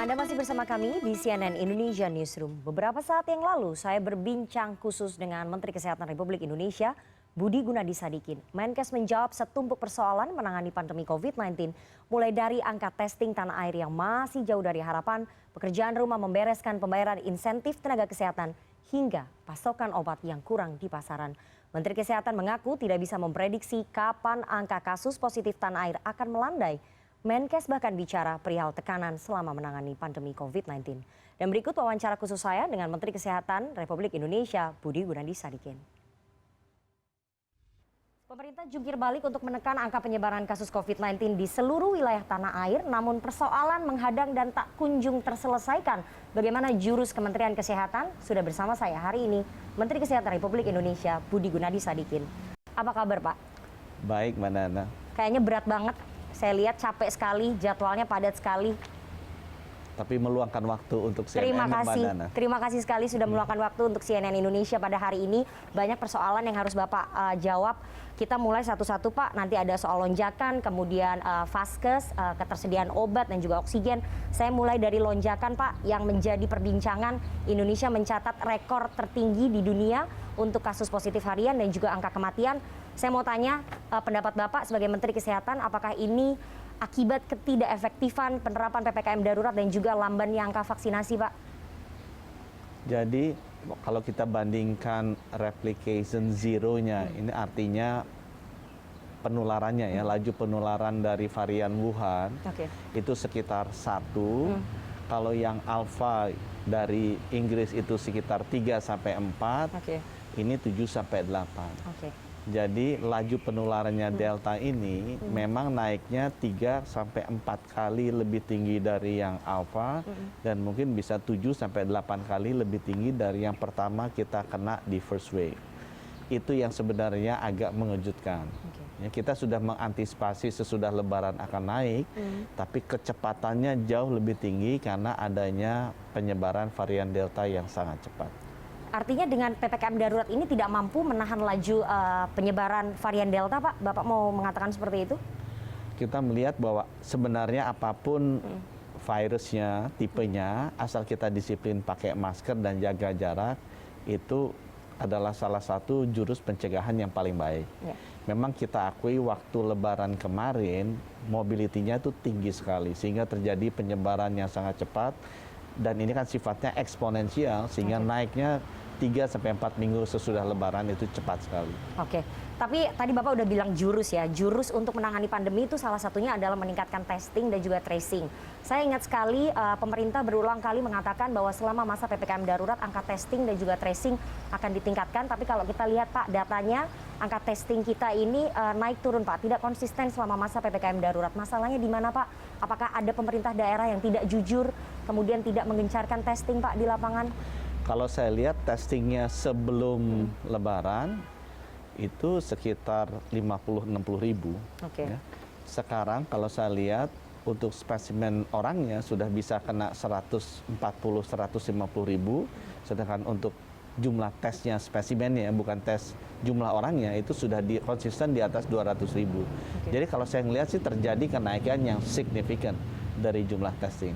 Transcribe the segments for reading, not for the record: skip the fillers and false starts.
Anda masih bersama kami di CNN Indonesia Newsroom. Beberapa saat yang lalu saya berbincang khusus dengan Menteri Kesehatan Republik Indonesia, Budi Gunadi Sadikin. Menkes menjawab setumpuk persoalan menangani pandemi COVID-19, mulai dari angka testing tanah air yang masih jauh dari harapan, pekerjaan rumah membereskan pembayaran insentif tenaga kesehatan, hingga pasokan obat yang kurang di pasaran. Menteri Kesehatan mengaku tidak bisa memprediksi kapan angka kasus positif tanah air akan melandai. Menkes bahkan bicara perihal tekanan selama menangani pandemi COVID-19. Dan berikut wawancara khusus saya dengan Menteri Kesehatan Republik Indonesia, Budi Gunadi Sadikin. Pemerintah jungkir balik untuk menekan angka penyebaran kasus COVID-19 di seluruh wilayah tanah air, namun persoalan menghadang dan tak kunjung terselesaikan. Bagaimana jurus Kementerian Kesehatan? Sudah bersama saya hari ini, Menteri Kesehatan Republik Indonesia, Budi Gunadi Sadikin. Apa kabar, Pak? Baik, Mbak Nana. Kayaknya berat banget. Saya lihat capek sekali, jadwalnya padat sekali. Tapi meluangkan waktu untuk CNN, Mbak Nana. Terima kasih sekali sudah meluangkan waktu untuk CNN Indonesia pada hari ini. Banyak persoalan yang harus Bapak jawab. Kita mulai satu-satu, Pak. Nanti ada soal lonjakan, kemudian vaskes, ketersediaan obat dan juga oksigen. Saya mulai dari lonjakan, Pak, yang menjadi perbincangan. Indonesia mencatat rekor tertinggi di dunia untuk kasus positif harian dan juga angka kematian. Saya mau tanya pendapat Bapak sebagai Menteri Kesehatan, apakah ini akibat ketidakefektifan penerapan PPKM darurat dan juga lambannya angka vaksinasi, Pak? Jadi kalau kita bandingkan replication zero-nya, ini artinya penularannya ya, laju penularan dari varian Wuhan itu sekitar 1. Kalau yang alpha dari Inggris itu sekitar 3 sampai 4, ini 7 sampai 8. Jadi laju penularannya Delta ini memang naiknya 3 sampai 4 kali lebih tinggi dari yang Alpha dan mungkin bisa 7 sampai 8 kali lebih tinggi dari yang pertama kita kena di first wave. Itu yang sebenarnya agak mengejutkan. Ya, kita sudah mengantisipasi sesudah Lebaran akan naik, tapi kecepatannya jauh lebih tinggi karena adanya penyebaran varian Delta yang sangat cepat. Artinya dengan PPKM darurat ini tidak mampu menahan laju penyebaran varian Delta, Pak? Bapak mau mengatakan seperti itu? Kita melihat bahwa sebenarnya apapun virusnya, tipenya, asal kita disiplin pakai masker dan jaga jarak, itu adalah salah satu jurus pencegahan yang paling baik. Memang kita akui waktu Lebaran kemarin, mobilitinya itu tinggi sekali, sehingga terjadi penyebaran yang sangat cepat, dan ini kan sifatnya eksponensial, sehingga naiknya 3 sampai 4 minggu sesudah Lebaran itu cepat sekali. Tapi tadi Bapak udah bilang jurus ya, jurus untuk menangani pandemi itu salah satunya adalah meningkatkan testing dan juga tracing. Saya ingat sekali pemerintah berulang kali mengatakan bahwa selama masa PPKM darurat angka testing dan juga tracing akan ditingkatkan. Tapi kalau kita lihat, Pak, datanya angka testing kita ini naik turun, Pak, tidak konsisten selama masa PPKM darurat. Masalahnya di mana, Pak? Apakah ada pemerintah daerah yang tidak jujur, kemudian tidak menggencarkan testing, Pak, di lapangan? Kalau saya lihat testingnya sebelum Lebaran itu sekitar 50-60 ribu. Ya. Sekarang kalau saya lihat untuk spesimen orangnya sudah bisa kena 140-150 ribu, sedangkan untuk jumlah tesnya spesimennya bukan tes jumlah orangnya itu sudah konsisten di atas 200 ribu. Jadi kalau saya melihat sih terjadi kenaikan yang signifikan dari jumlah testing.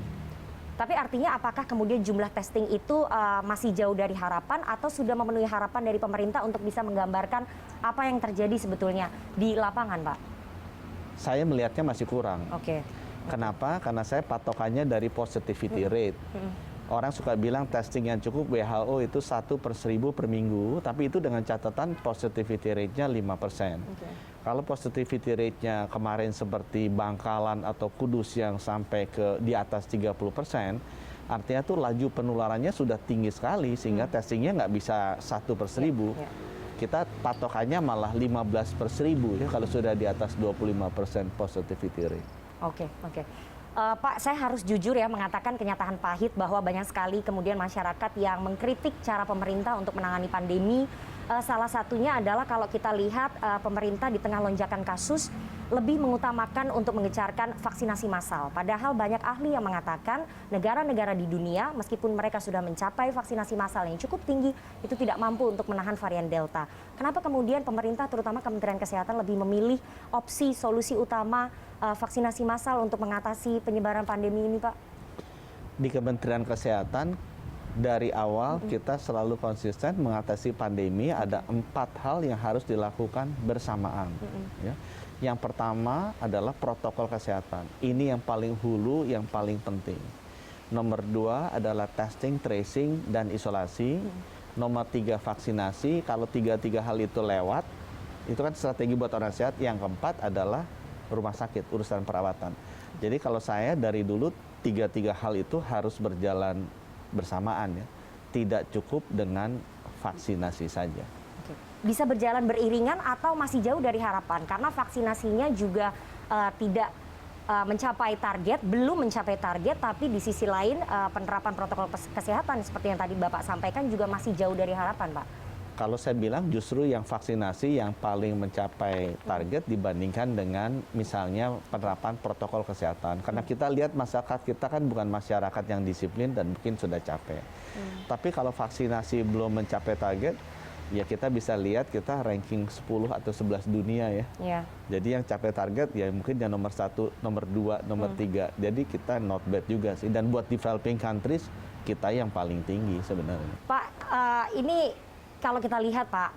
Tapi artinya apakah kemudian jumlah testing itu masih jauh dari harapan atau sudah memenuhi harapan dari pemerintah untuk bisa menggambarkan apa yang terjadi sebetulnya di lapangan, Pak? Saya melihatnya masih kurang. Kenapa? Karena saya patokannya dari positivity rate. Orang suka bilang testing yang cukup WHO itu 1/1000 per minggu, tapi itu dengan catatan positivity rate-nya 5%. Kalau positivity rate-nya kemarin seperti Bangkalan atau Kudus yang sampai ke di atas 30%, artinya tuh laju penularannya sudah tinggi sekali sehingga testingnya nggak bisa 1/1000. Kita patokannya malah 15/1000 ya kalau sudah di atas 25% positivity rate. Pak, saya harus jujur ya mengatakan kenyataan pahit bahwa banyak sekali kemudian masyarakat yang mengkritik cara pemerintah untuk menangani pandemi. Salah satunya adalah kalau kita lihat pemerintah di tengah lonjakan kasus lebih mengutamakan untuk mengecarkan vaksinasi massal. Padahal banyak ahli yang mengatakan negara-negara di dunia meskipun mereka sudah mencapai vaksinasi massal yang cukup tinggi itu tidak mampu untuk menahan varian Delta. Kenapa kemudian pemerintah terutama Kementerian Kesehatan lebih memilih opsi solusi utama vaksinasi massal untuk mengatasi penyebaran pandemi ini, Pak? Di Kementerian Kesehatan dari awal kita selalu konsisten mengatasi pandemi. Ada 4 hal yang harus dilakukan bersamaan. Ya. Yang pertama adalah protokol kesehatan. Ini yang paling hulu, yang paling penting. Nomor 2 adalah testing, tracing, dan isolasi. Nomor 3 vaksinasi. Kalau 3 hal itu lewat, itu kan strategi buat orang sehat. Yang keempat adalah rumah sakit, urusan perawatan. Jadi kalau saya dari dulu 3 hal itu harus berjalan bersamaan ya. Tidak cukup dengan vaksinasi saja. Bisa berjalan beriringan atau masih jauh dari harapan? Karena vaksinasinya juga tidak mencapai target, belum mencapai target, tapi di sisi lain penerapan protokol kesehatan seperti yang tadi Bapak sampaikan juga masih jauh dari harapan, Pak. Kalau saya bilang justru yang vaksinasi yang paling mencapai target dibandingkan dengan misalnya penerapan protokol kesehatan. Karena kita lihat masyarakat kita kan bukan masyarakat yang disiplin dan mungkin sudah capek. Tapi kalau vaksinasi belum mencapai target, ya kita bisa lihat kita ranking 10 atau 11 dunia ya. Yeah. Jadi yang capai target ya mungkin yang nomor 1, nomor 2, nomor 3. Jadi kita not bad juga sih. Dan buat developing countries kita yang paling tinggi sebenarnya. Pak, ini kalau kita lihat Pak,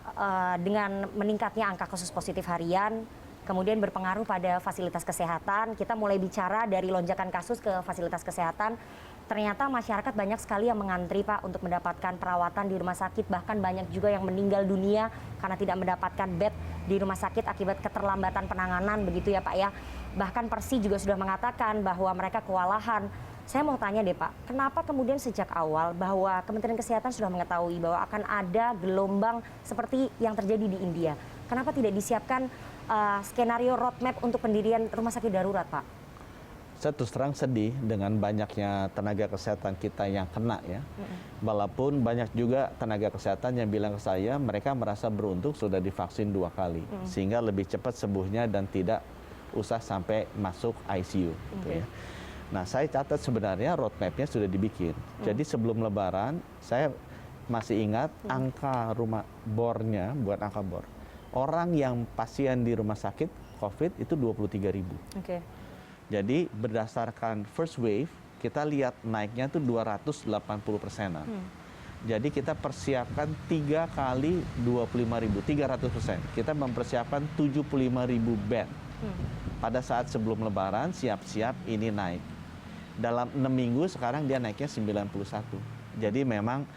dengan meningkatnya angka kasus positif harian, kemudian berpengaruh pada fasilitas kesehatan, kita mulai bicara dari lonjakan kasus ke fasilitas kesehatan, ternyata masyarakat banyak sekali yang mengantri Pak untuk mendapatkan perawatan di rumah sakit, bahkan banyak juga yang meninggal dunia karena tidak mendapatkan bed di rumah sakit akibat keterlambatan penanganan begitu ya Pak ya. Bahkan Persi juga sudah mengatakan bahwa mereka kewalahan. Saya mau tanya deh Pak, kenapa kemudian sejak awal bahwa Kementerian Kesehatan sudah mengetahui bahwa akan ada gelombang seperti yang terjadi di India? Kenapa tidak disiapkan skenario roadmap untuk pendirian rumah sakit darurat Pak? Saya terus terang sedih dengan banyaknya tenaga kesehatan kita yang kena ya. Walaupun banyak juga tenaga kesehatan yang bilang ke saya mereka merasa beruntung sudah divaksin 2 kali. Sehingga lebih cepat sembuhnya dan tidak usah sampai masuk ICU. Gitu ya. Nah saya catat sebenarnya roadmap-nya sudah dibikin. Jadi sebelum Lebaran saya masih ingat angka rumah bornya, buat angka bor. Orang yang pasien di rumah sakit COVID itu 23.000. Jadi berdasarkan first wave, kita lihat naiknya itu 280%. Jadi kita persiapkan 3 kali 25.000, 300%. Kita mempersiapkan 75.000 bed. Pada saat sebelum Lebaran, siap-siap ini naik. Dalam 6 minggu sekarang dia naiknya 91. Jadi memang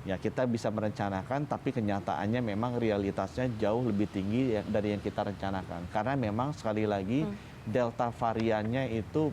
ya kita bisa merencanakan, tapi kenyataannya memang realitasnya jauh lebih tinggi dari yang kita rencanakan. Karena memang sekali lagi Delta variannya itu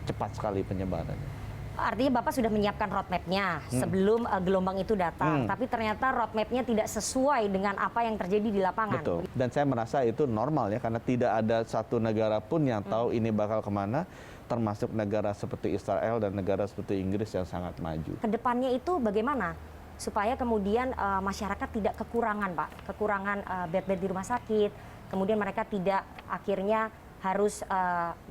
cepat sekali penyebarannya. Artinya Bapak sudah menyiapkan roadmap-nya sebelum gelombang itu datang, tapi ternyata roadmap-nya tidak sesuai dengan apa yang terjadi di lapangan. Betul. Dan saya merasa itu normal ya, karena tidak ada satu negara pun yang tahu ini bakal kemana, termasuk negara seperti Israel dan negara seperti Inggris yang sangat maju. Kedepannya itu bagaimana supaya kemudian masyarakat tidak kekurangan Pak, kekurangan bed-bed di rumah sakit, kemudian mereka tidak akhirnya harus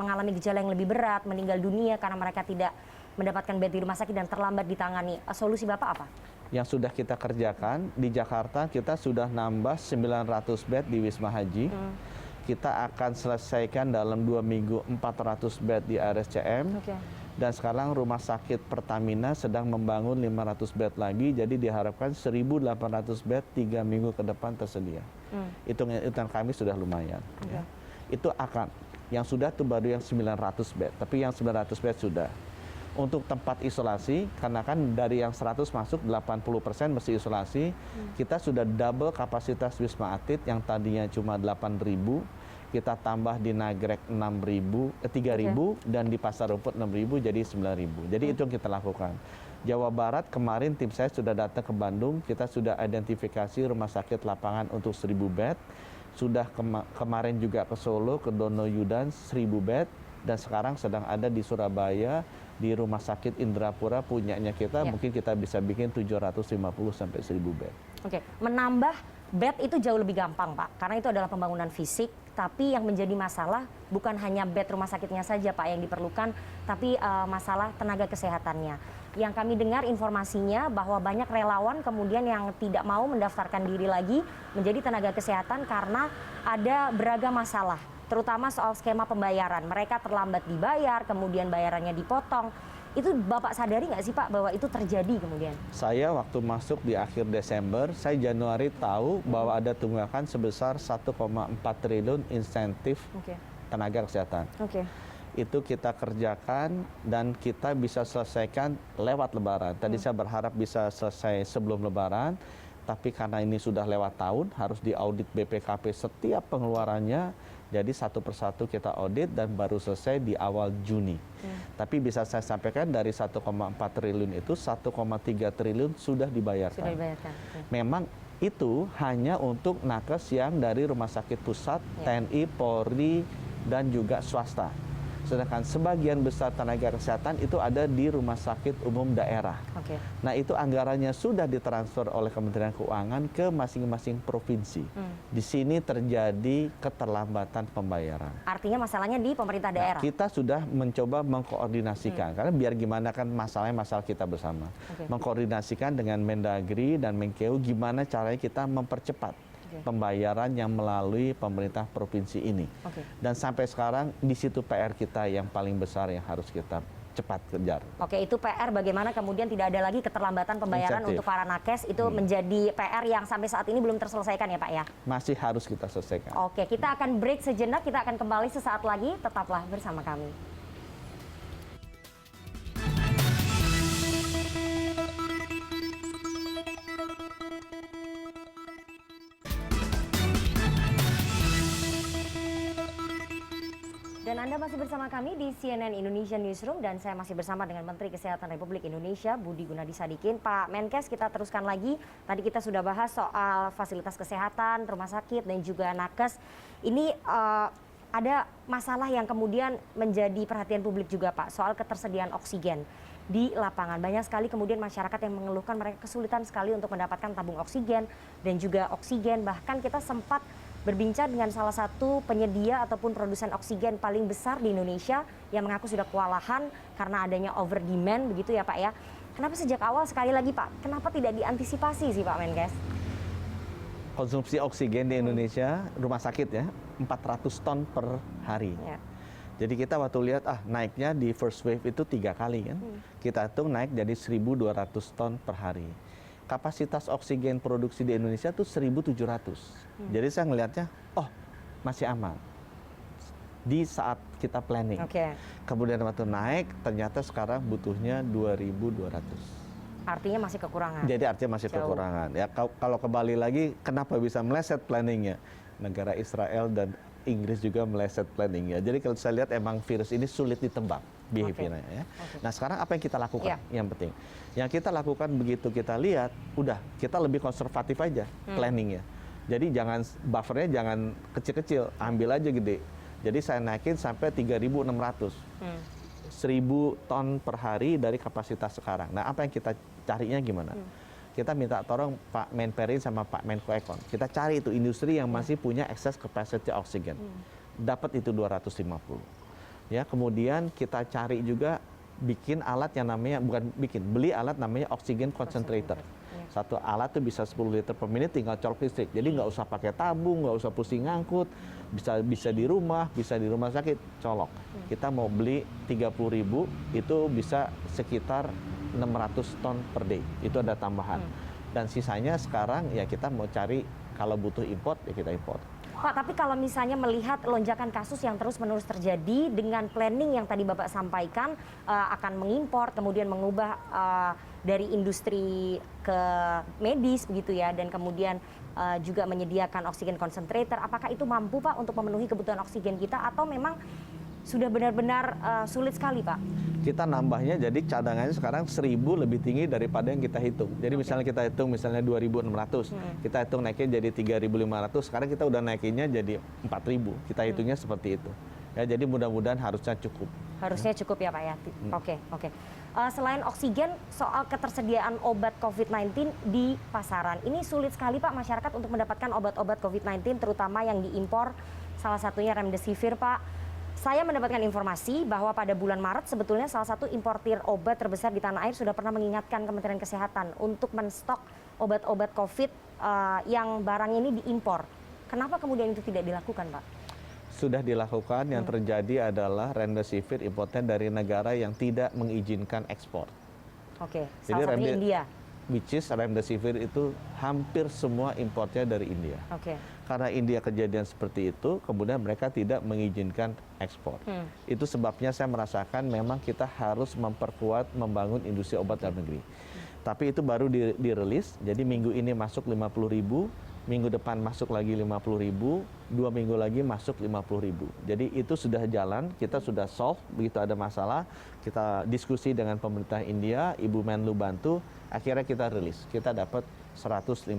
mengalami gejala yang lebih berat, meninggal dunia karena mereka tidak mendapatkan bed di rumah sakit dan terlambat ditangani. Solusi Bapak apa? Yang sudah kita kerjakan, di Jakarta kita sudah nambah 900 bed di Wisma Haji. Kita akan selesaikan dalam 2 minggu 400 bed di RSCM. Dan sekarang Rumah Sakit Pertamina sedang membangun 500 bed lagi, jadi diharapkan 1.800 bed 3 minggu ke depan tersedia. Hitungan kami sudah lumayan. Ya. Itu akan, yang sudah itu baru yang 900 bed, tapi yang 900 bed sudah. Untuk tempat isolasi, karena kan dari yang 100 masuk 80% mesti isolasi, kita sudah double kapasitas Wisma Atlet yang tadinya cuma 8.000, kita tambah di Nagrek 3.000 dan di Pasar Rumput 6.000 jadi 9.000. Jadi itu yang kita lakukan. Jawa Barat kemarin tim saya sudah datang ke Bandung, kita sudah identifikasi rumah sakit lapangan untuk 1.000 bed, sudah kemarin juga ke Solo, ke Dono Yudan 1.000 bed, dan sekarang sedang ada di Surabaya di Rumah Sakit Indrapura punyanya kita, mungkin kita bisa bikin 750 sampai 1.000 bed. Menambah bed itu jauh lebih gampang Pak, karena itu adalah pembangunan fisik, tapi yang menjadi masalah bukan hanya bed rumah sakitnya saja Pak yang diperlukan, tapi masalah tenaga kesehatannya. Yang kami dengar informasinya bahwa banyak relawan kemudian yang tidak mau mendaftarkan diri lagi menjadi tenaga kesehatan karena ada beragam masalah, terutama soal skema pembayaran. Mereka terlambat dibayar, kemudian bayarannya dipotong. Itu Bapak sadari nggak sih Pak bahwa itu terjadi kemudian? Saya waktu masuk di akhir Desember, saya Januari tahu bahwa ada tunggakan sebesar 1,4 triliun insentif tenaga kesehatan. Itu kita kerjakan dan kita bisa selesaikan lewat Lebaran. Tadi saya berharap bisa selesai sebelum Lebaran, tapi karena ini sudah lewat tahun, harus diaudit BPKP setiap pengeluarannya. Jadi satu persatu kita audit dan baru selesai di awal Juni. Tapi bisa saya sampaikan dari 1,4 triliun itu 1,3 triliun sudah dibayarkan. Memang itu hanya untuk nakes yang dari rumah sakit pusat, TNI, Polri, dan juga swasta. Sedangkan sebagian besar tenaga kesehatan itu ada di rumah sakit umum daerah. Nah itu anggarannya sudah ditransfer oleh Kementerian Keuangan ke masing-masing provinsi. Di sini terjadi keterlambatan pembayaran. Artinya masalahnya di pemerintah daerah? Nah, kita sudah mencoba mengkoordinasikan, karena biar gimana kan masalahnya masalah kita bersama. Mengkoordinasikan dengan Mendagri dan Menkeu gimana caranya kita mempercepat pembayaran yang melalui pemerintah provinsi ini. Dan sampai sekarang di situ PR kita yang paling besar yang harus kita cepat kejar. Itu PR bagaimana kemudian tidak ada lagi keterlambatan pembayaran untuk para nakes, itu menjadi PR yang sampai saat ini belum terselesaikan ya Pak ya? Masih harus kita selesaikan. Kita akan break sejenak, kita akan kembali sesaat lagi, tetaplah bersama kami. Dan Anda masih bersama kami di CNN Indonesia Newsroom dan saya masih bersama dengan Menteri Kesehatan Republik Indonesia Budi Gunadi Sadikin. Pak Menkes, kita teruskan lagi. Tadi kita sudah bahas soal fasilitas kesehatan, rumah sakit dan juga nakes. Ini ada masalah yang kemudian menjadi perhatian publik juga Pak, soal ketersediaan oksigen di lapangan. Banyak sekali kemudian masyarakat yang mengeluhkan mereka kesulitan sekali untuk mendapatkan tabung oksigen dan juga oksigen. Bahkan kita sempat berbincang dengan salah satu penyedia ataupun produsen oksigen paling besar di Indonesia yang mengaku sudah kewalahan karena adanya over demand begitu ya Pak ya. Kenapa sejak awal sekali lagi Pak, kenapa tidak diantisipasi sih Pak Menkes? Konsumsi oksigen di Indonesia, rumah sakit ya, 400 ton per hari. Jadi kita waktu lihat naiknya di first wave itu 3 kali kan. Kita hitung naik jadi 1.200 ton per hari. Kapasitas oksigen produksi di Indonesia itu 1.700. Jadi saya ngelihatnya, masih aman. Di saat kita planning. Kemudian waktu naik, ternyata sekarang butuhnya 2.200. Artinya masih kekurangan. Jadi artinya masih kekurangan. Ya kalau kembali lagi, kenapa bisa meleset planningnya? Negara Israel dan Inggris juga meleset planningnya. Jadi kalau saya lihat emang virus ini sulit ditebak behaviornya ya. Nah sekarang apa yang kita lakukan? Yang penting, yang kita lakukan begitu kita lihat, udah kita lebih konservatif aja planningnya. Jadi jangan buffernya jangan kecil-kecil, ambil aja gede. Jadi saya naikin sampai 3.600, 1.000 ton per hari dari kapasitas sekarang. Nah apa yang kita carinya gimana? Kita minta tolong Pak Menperin sama Pak Menko Ekon. Kita cari itu industri yang masih punya excess capacity oksigen. Dapat itu 250. Ya, kemudian kita cari juga bikin alat yang namanya beli alat namanya oxygen concentrator. Satu alat itu bisa 10 liter per menit tinggal colok listrik. Jadi nggak usah pakai tabung, nggak usah pusing ngangkut. Bisa di rumah, bisa di rumah sakit, colok. Kita mau beli 30.000 itu bisa sekitar 600 ton per day, itu ada tambahan. Dan sisanya sekarang ya kita mau cari kalau butuh import ya kita import. Pak, tapi kalau misalnya melihat lonjakan kasus yang terus-menerus terjadi dengan planning yang tadi Bapak sampaikan akan mengimpor, kemudian mengubah dari industri ke medis begitu ya, dan kemudian juga menyediakan oksigen concentrator, apakah itu mampu Pak untuk memenuhi kebutuhan oksigen kita atau memang sudah benar-benar sulit sekali Pak? Kita nambahnya jadi cadangannya sekarang 1.000 lebih tinggi daripada yang kita hitung. Jadi misalnya kita hitung misalnya 2.600, kita hitung naiknya jadi 3.500, sekarang kita udah naikinnya jadi 4.000. Kita hitungnya seperti itu. Ya, jadi mudah-mudahan harusnya cukup. Harusnya cukup ya Pak ya. Oke. Selain oksigen, soal ketersediaan obat COVID-19 di pasaran, ini sulit sekali Pak masyarakat untuk mendapatkan obat-obat COVID-19, terutama yang diimpor, salah satunya remdesivir Pak. Saya mendapatkan informasi bahwa pada bulan Maret sebetulnya salah satu importir obat terbesar di tanah air sudah pernah mengingatkan Kementerian Kesehatan untuk menstok obat-obat COVID yang barang ini diimpor. Kenapa kemudian itu tidak dilakukan Pak? Sudah dilakukan, yang terjadi adalah remdesivir importnya dari negara yang tidak mengizinkan ekspor. Oke, Jadi salah satunya India. Which is remdesivir itu hampir semua importnya dari India. Oke. Karena India kejadian seperti itu, kemudian mereka tidak mengizinkan ekspor. Itu sebabnya saya merasakan memang kita harus memperkuat, membangun industri obat dalam negeri. Tapi itu baru dirilis, jadi minggu ini masuk 50.000, minggu depan masuk lagi 50.000, 2 minggu lagi masuk 50.000. Jadi itu sudah jalan, kita sudah solve, begitu ada masalah, kita diskusi dengan pemerintah India, Ibu Menlu bantu, akhirnya kita rilis. Kita dapat 150.000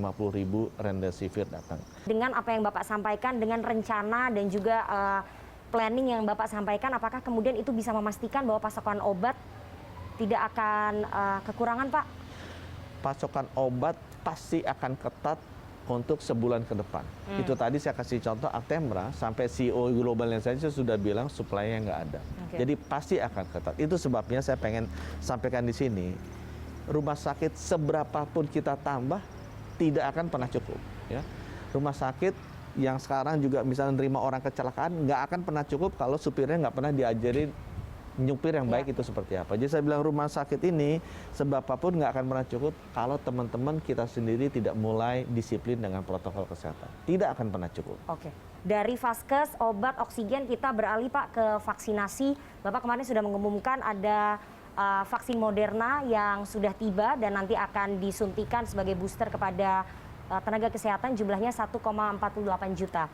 remdesivir datang. Dengan apa yang Bapak sampaikan, dengan rencana dan juga planning yang Bapak sampaikan, apakah kemudian itu bisa memastikan bahwa pasokan obat tidak akan kekurangan, Pak? Pasokan obat pasti akan ketat untuk sebulan ke depan. Itu tadi saya kasih contoh Actemra, sampai CEO globalnya saja sudah bilang supply-nya nggak ada. Jadi pasti akan ketat. Itu sebabnya saya pengen sampaikan di sini, rumah sakit seberapapun kita tambah tidak akan pernah cukup. Ya. Rumah sakit yang sekarang juga misalnya nerima orang kecelakaan nggak akan pernah cukup kalau supirnya nggak pernah diajarin nyupir yang baik itu seperti apa. Jadi saya bilang rumah sakit ini sebabapun nggak akan pernah cukup kalau teman-teman kita sendiri tidak mulai disiplin dengan protokol kesehatan. Tidak akan pernah cukup. Oke. Dari vaskes, obat, oksigen, kita beralih Pak ke vaksinasi. Bapak kemarin sudah mengumumkan ada vaksin Moderna yang sudah tiba dan nanti akan disuntikan sebagai booster kepada tenaga kesehatan, jumlahnya 1,48 juta.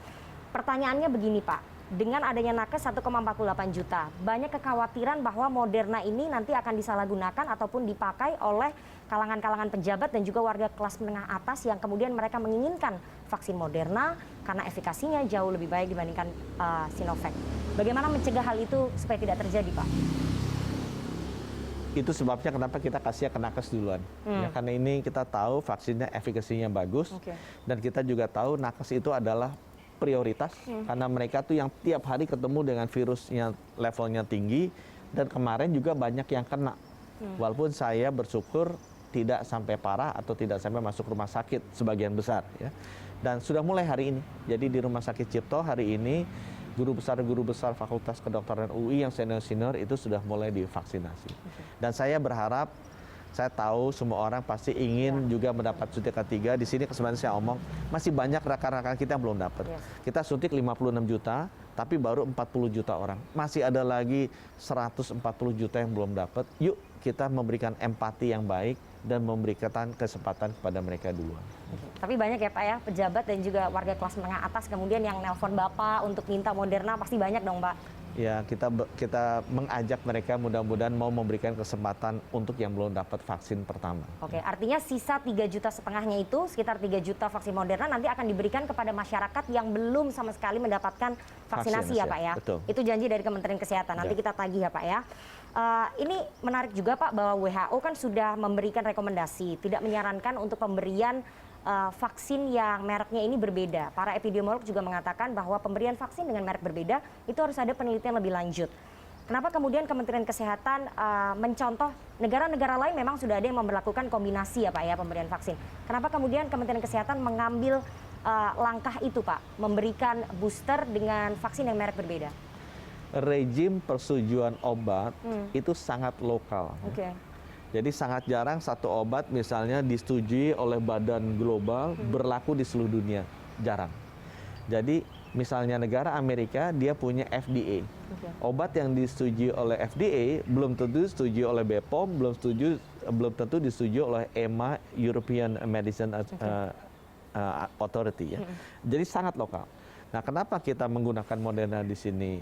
Pertanyaannya begini Pak, dengan adanya nakes 1,48 juta, banyak kekhawatiran bahwa Moderna ini nanti akan disalahgunakan ataupun dipakai oleh kalangan-kalangan pejabat dan juga warga kelas menengah atas yang kemudian mereka menginginkan vaksin Moderna karena efikasinya jauh lebih baik dibandingkan Sinovac. Bagaimana mencegah hal itu supaya tidak terjadi, Pak? Itu sebabnya kenapa kita kasih ke nakes duluan. Ya, karena ini kita tahu vaksinnya efikasinya bagus, dan kita juga tahu nakes itu adalah prioritas karena mereka tuh yang tiap hari ketemu dengan virusnya levelnya tinggi, dan kemarin juga banyak yang kena. Walaupun saya bersyukur tidak sampai parah atau tidak sampai masuk rumah sakit sebagian besar ya. Dan sudah mulai hari ini. Jadi di Rumah Sakit Cipto hari ini guru besar Fakultas Kedokteran UI yang senior itu sudah mulai divaksinasi. Dan saya berharap, saya tahu semua orang pasti ingin juga mendapat suntik ketiga. Di sini kesempatan saya omong, masih banyak rekan-rekan kita yang belum dapat. Kita suntik 56 juta, tapi baru 40 juta orang. Masih ada lagi 140 juta yang belum dapat. Yuk kita memberikan empati yang baik dan memberikan kesempatan kepada mereka dulu. Tapi banyak ya Pak ya, pejabat dan juga warga kelas menengah atas kemudian yang nelpon Bapak untuk minta Moderna, pasti banyak dong Pak. Ya, kita mengajak mereka mudah-mudahan mau memberikan kesempatan untuk yang belum dapat vaksin pertama. Oke, artinya sisa 3,5 juta itu, sekitar 3 juta vaksin Moderna nanti akan diberikan kepada masyarakat yang belum sama sekali mendapatkan vaksinasi ya Pak ya. Betul. Itu janji dari Kementerian Kesehatan, nanti kita tagih ya Pak ya. Ini menarik juga Pak bahwa WHO kan sudah memberikan rekomendasi, tidak menyarankan untuk pemberian vaksin yang mereknya ini berbeda. Para epidemiolog juga mengatakan bahwa pemberian vaksin dengan merek berbeda itu harus ada penelitian lebih lanjut. Kenapa kemudian Kementerian Kesehatan mencontoh negara-negara lain memang sudah ada yang memperlakukan kombinasi ya Pak ya pemberian vaksin. Kenapa kemudian Kementerian Kesehatan mengambil langkah itu Pak, memberikan booster dengan vaksin yang merek berbeda? Rejim persetujuan obat itu sangat lokal. Jadi sangat jarang satu obat misalnya disetujui oleh badan global berlaku di seluruh dunia. Jarang. Jadi misalnya negara Amerika dia punya FDA. Obat yang disetujui oleh FDA belum tentu disetujui oleh BPOM, belum tentu disetujui oleh EMA, European Medicine Authority ya. Jadi sangat lokal. Nah, kenapa kita menggunakan Moderna di sini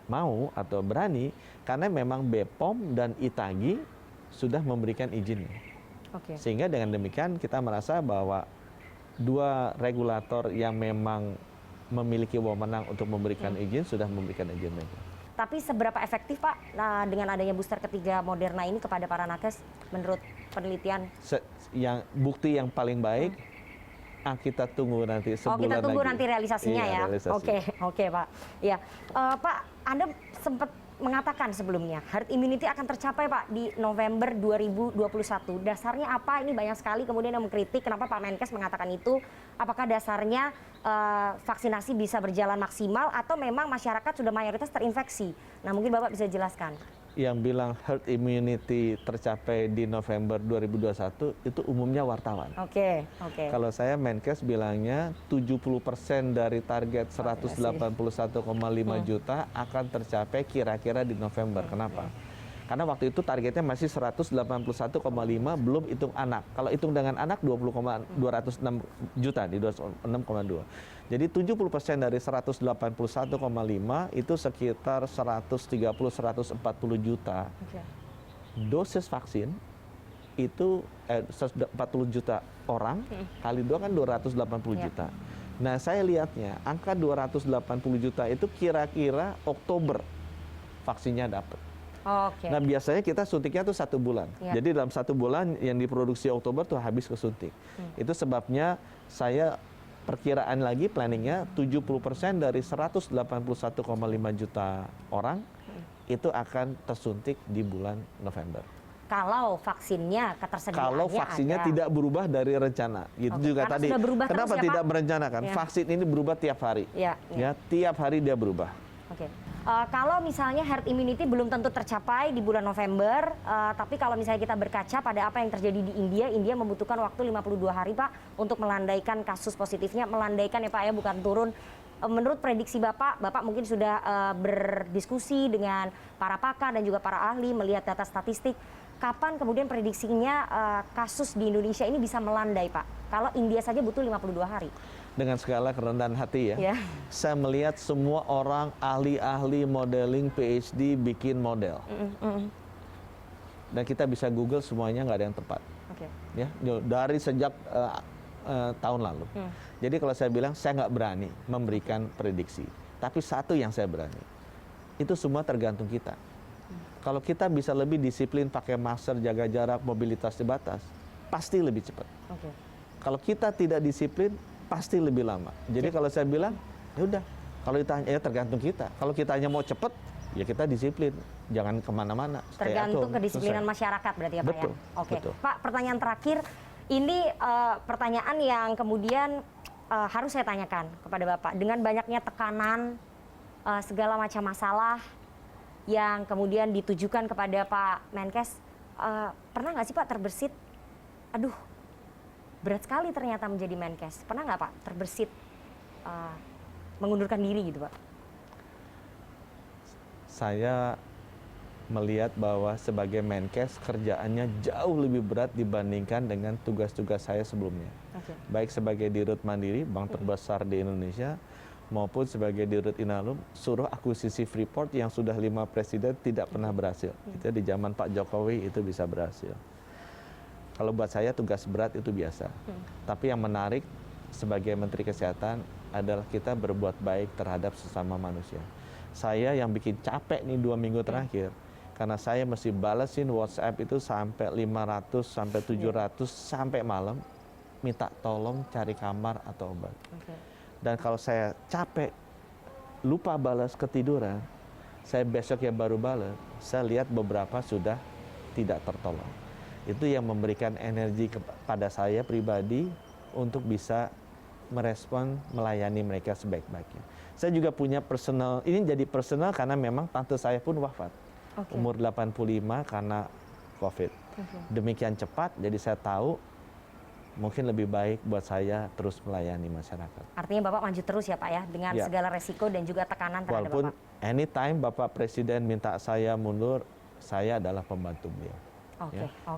mau atau berani? Karena memang BPOM dan ITAGI sudah memberikan izin. Sehingga dengan demikian kita merasa bahwa dua regulator yang memang memiliki wewenang untuk memberikan izin sudah memberikan izin mereka. Tapi seberapa efektif Pak dengan adanya booster ketiga Moderna ini kepada para nakes menurut penelitian? Bukti yang paling baik kita tunggu nanti sebulan lagi. Kita tunggu nanti realisasinya ya. Realisasi. Oke Pak. Ya, Pak, Anda sempat mengatakan sebelumnya herd immunity akan tercapai Pak di November 2021. Dasarnya apa? Ini banyak sekali kemudian yang mengkritik kenapa Pak Menkes mengatakan itu. Apakah dasarnya vaksinasi bisa berjalan maksimal atau memang masyarakat sudah mayoritas terinfeksi? Nah mungkin Bapak bisa jelaskan. Yang bilang herd immunity tercapai di November 2021 itu umumnya wartawan. Oke. Kalau saya Menkes bilangnya 70% dari target 181,5 juta akan tercapai kira-kira di November. Kenapa? Karena waktu itu targetnya masih 181,5 belum hitung anak. Kalau hitung dengan anak 206 juta di 206,2. Jadi 70% dari 181,5 itu sekitar 130-140 juta dosis vaksin itu 140 juta orang kali 2 kan 280 juta. Nah saya lihatnya angka 280 juta itu kira-kira Oktober vaksinnya dapat. Nah biasanya kita suntiknya tuh 1 bulan. Jadi dalam 1 bulan yang diproduksi Oktober tuh habis kesuntik. Itu sebabnya saya perkiraan lagi planningnya 70% dari 181,5 juta orang itu akan tersuntik di bulan November. Kalau vaksinnya ketersediaannya kalau vaksinnya ada. tidak berubah dari rencana, itu juga karena tadi. sudah berubah Kenapa terus ya, tidak Pak? merencanakan? Vaksin ini berubah tiap hari. Ya, tiap hari dia berubah. Kalau misalnya herd immunity belum tentu tercapai di bulan November, tapi kalau misalnya kita berkaca pada apa yang terjadi di India membutuhkan waktu 52 hari Pak untuk melandaikan kasus positifnya, melandaikan ya Pak ya, bukan turun. Menurut prediksi Bapak mungkin sudah berdiskusi dengan para pakar dan juga para ahli melihat data statistik, kapan kemudian prediksinya kasus di Indonesia ini bisa melandai Pak? Kalau India saja butuh 52 hari. Dengan segala kerendahan hati ya, saya melihat semua orang ahli-ahli modeling PhD bikin model. Dan kita bisa Google semuanya nggak ada yang tepat. Ya, dari sejak tahun lalu. Jadi kalau saya bilang saya nggak berani memberikan prediksi. Tapi satu yang saya berani, itu semua tergantung kita. Kalau kita bisa lebih disiplin pakai masker, jaga jarak, mobilitas terbatas, pasti lebih cepat. Kalau kita tidak disiplin, pasti lebih lama. Jadi kalau saya bilang, ya udah, kalau ditanya ya tergantung kita. Kalau kita hanya mau cepat, ya kita disiplin, jangan kemana-mana. Tergantung kedisiplinan masyarakat berarti ya Pak ya. Betul. Pak, pertanyaan terakhir, ini pertanyaan yang kemudian harus saya tanyakan kepada Bapak. Dengan banyaknya tekanan, segala macam masalah yang kemudian ditujukan kepada Pak Menkes, pernah nggak sih Pak terbersit, aduh berat sekali ternyata menjadi Menkes. Pernah nggak Pak terbersit mengundurkan diri gitu Pak? Saya melihat bahwa sebagai Menkes kerjaannya jauh lebih berat dibandingkan dengan tugas-tugas saya sebelumnya. Baik sebagai Dirut Mandiri, bank terbesar di Indonesia, maupun sebagai Dirut Inalum, suruh akuisisi Freeport yang sudah 5 presiden tidak pernah berhasil. Itu di zaman Pak Jokowi itu bisa berhasil. Kalau buat saya tugas berat itu biasa. Tapi yang menarik sebagai Menteri Kesehatan adalah kita berbuat baik terhadap sesama manusia. Saya yang bikin capek nih 2 minggu terakhir, karena saya mesti balesin WhatsApp itu sampai 500, sampai 700, sampai malam, minta tolong cari kamar atau obat. Dan kalau saya capek, lupa balas ketiduran, saya besok ya baru balas, saya lihat beberapa sudah tidak tertolong. Itu yang memberikan energi kepada saya pribadi untuk bisa merespon, melayani mereka sebaik-baiknya. Saya juga punya personal, ini jadi personal karena memang tante saya pun wafat. Umur 85 karena COVID. Demikian cepat, jadi saya tahu mungkin lebih baik buat saya terus melayani masyarakat. Artinya Bapak maju terus ya Pak ya, dengan segala resiko dan juga tekanan terhadap Walaupun Bapak. anytime Bapak Presiden minta saya mundur, saya adalah pembantu beliau.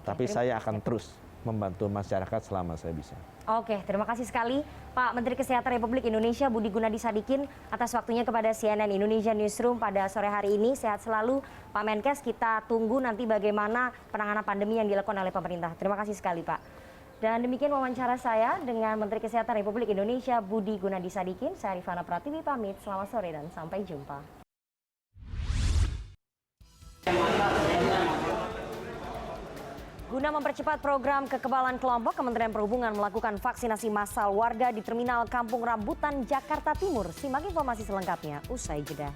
Tapi saya akan terus membantu masyarakat selama saya bisa. Terima kasih sekali Pak Menteri Kesehatan Republik Indonesia Budi Gunadi Sadikin atas waktunya kepada CNN Indonesia Newsroom pada sore hari ini. Sehat selalu Pak Menkes, kita tunggu nanti bagaimana penanganan pandemi yang dilakukan oleh pemerintah. Terima kasih sekali Pak. Dan demikian wawancara saya dengan Menteri Kesehatan Republik Indonesia Budi Gunadi Sadikin. Saya Rifana Pratiwi pamit, selamat sore dan sampai jumpa. Guna mempercepat program kekebalan kelompok, Kementerian Perhubungan melakukan vaksinasi massal warga di Terminal Kampung Rambutan, Jakarta Timur. Simak informasi selengkapnya usai jeda.